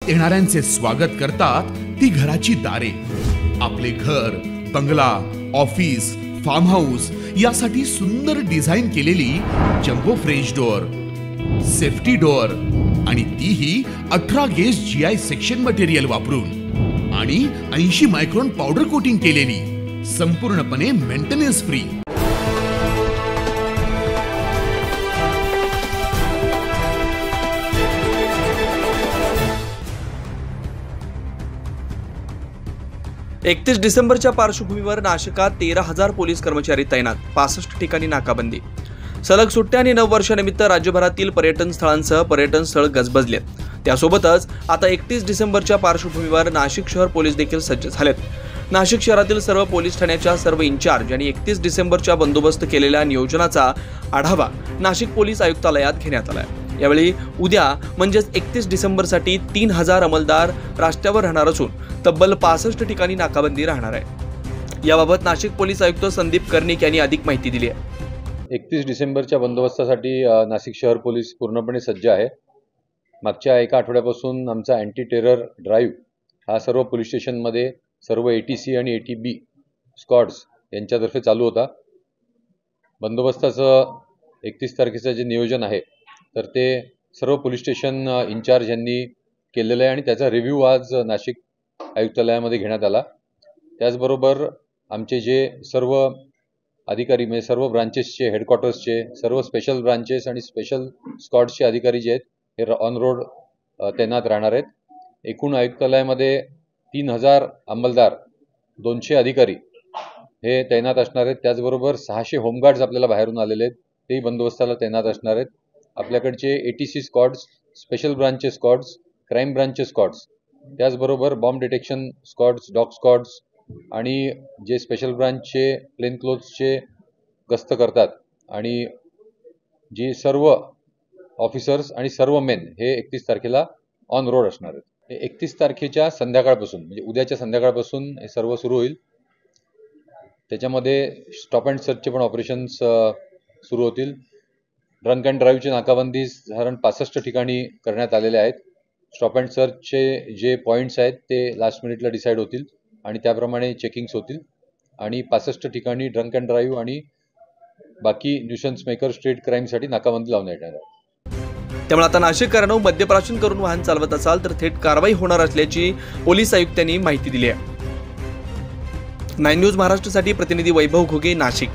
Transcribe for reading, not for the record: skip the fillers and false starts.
येणाऱ्यांचे स्वागत करतात ती घराची दारे। आपले घर, बंगला, ऑफिस, फार्म हाऊस यासाठी सुंदर डिझाईन केलेली jumbo French door, safety door आणि तीही 18 गेज GI सेक्शन मटेरियल वापरून आणि 80 मायक्रॉन पावडर कोटिंग केलेली, संपूर्णपणे मेंटेनन्स फ्री। एकतीस डिसेंबरच्या पार्श्वभूमीवर नाशिकात 13,000 पोलीस कर्मचारी तैनात, 65 ठिकाणी नाकाबंदी। सलग सुट्ट्या आणि नववर्षानिमित्त राज्यभरातील पर्यटन स्थळांसह पर्यटन स्थळ गजबजलेत। त्यासोबतच आता 31 डिसेंबरच्या पार्श्वभूमीवर नाशिक शहर पोलीस देखील सज्ज झालेत। नाशिक शहरातील सर्व पोलीस ठाण्याच्या सर्व इंचार्ज यांनी 31 डिसेंबरच्या बंदोबस्त केलेल्या नियोजनाचा आढावा नाशिक पोलीस आयुक्तालयात घेण्यात आला आहे। यावेळी उद्या म्हणजेच 31 डिसेंबरसाठी 3,000 अंमलदार रस्त्यावर राहणार असून तब्बल 65 ठिकाणी नाकाबंदी राहणार आहे। याबाबत नाशिक पोलीस आयुक्त संदीप कर्णिक यांनी अधिक माहिती दिली आहे। 31 डिसेंबरच्या बंदोबस्तासाठी नाशिक शहर पोलीस पूर्णपणे सज्ज आहे। मागच्या एका आठवड्यापासून आमचा अँटी टेरर ड्राईव्ह हा सर्व पोलीस स्टेशनमध्ये सर्व ATC आणि ATB स्क्वॉड्स यांच्यातर्फे चालू होता। बंदोबस्ताचं 31 तारखेचं जे नियोजन आहे तर ते सर्व पोलीस स्टेशन इंचार्ज यांनी केलेलं आहे आणि त्याचा रिव्ह्यू आज नाशिक आयुक्तालयामध्ये घेण्यात आला। त्याचबरोबर आमचे जे सर्व अधिकारी म्हणजे सर्व ब्रांचेसचे हेडक्वार्टर्सचे सर्व स्पेशल ब्रांचेस आणि स्पेशल स्क्वॉड्सचे अधिकारी जे आहेत हे ऑन रोड तैनात राहणार आहेत। एकूण आयुक्तालयामध्ये 3,000 अंमलदार, 200 अधिकारी हे तैनात असणार आहेत। त्याचबरोबर 600 होमगार्ड्स आपल्याला बाहेरून आलेले आहेत, तेही बंदोबस्ताला तैनात असणार आहेत। आपल्याकडचे ATC स्क्वॉड्स, स्पेशल ब्रांचचे स्क्वॉड्स, क्राईम ब्रांचचे स्क्वॉड्स, त्याचबरोबर bomb detection squads, dog squads आणि जे स्पेशल ब्रांचचे प्लेन क्लोथ्सचे गस्त करतात आणि जी सर्व ऑफिसर्स आणि सर्व मेन हे 31 तारखेला ऑन रोड असणार आहेत। 31 तारखेच्या संध्याकाळपासून म्हणजे उद्याच्या संध्याकाळपासून हे सर्व सुरू होईल। त्याच्यामध्ये स्टॉप अँड सर्चचे पण ऑपरेशन्स सुरू होतील। ड्रंक अँड ड्राईव्हची नाकाबंदी साधारण 65 ठिकाणी करण्यात आलेले आहेत। स्टॉप अँड सर्चचे जे पॉईंट्स आहेत ते लास्ट मिनिटला डिसाईड होतील आणि त्याप्रमाणे चेकिंग्स होतील आणि 65 ठिकाणी ड्रंक अँड ड्राईव्ह आणि बाकी न्यूसन्स मेकर स्ट्रीट क्राईमसाठी नाकाबंदी लावण्यात येणार आहे। त्यामुळे आता नाशिककरांनो मद्यप्राशन करून वाहन चालवत असाल तर थेट कारवाई होणार असल्याची पोलीस आयुक्तांनी माहिती दिली आहे। 9 न्यूज महाराष्ट्रासाठी प्रतिनिधी वैभव घुगे, नाशिक।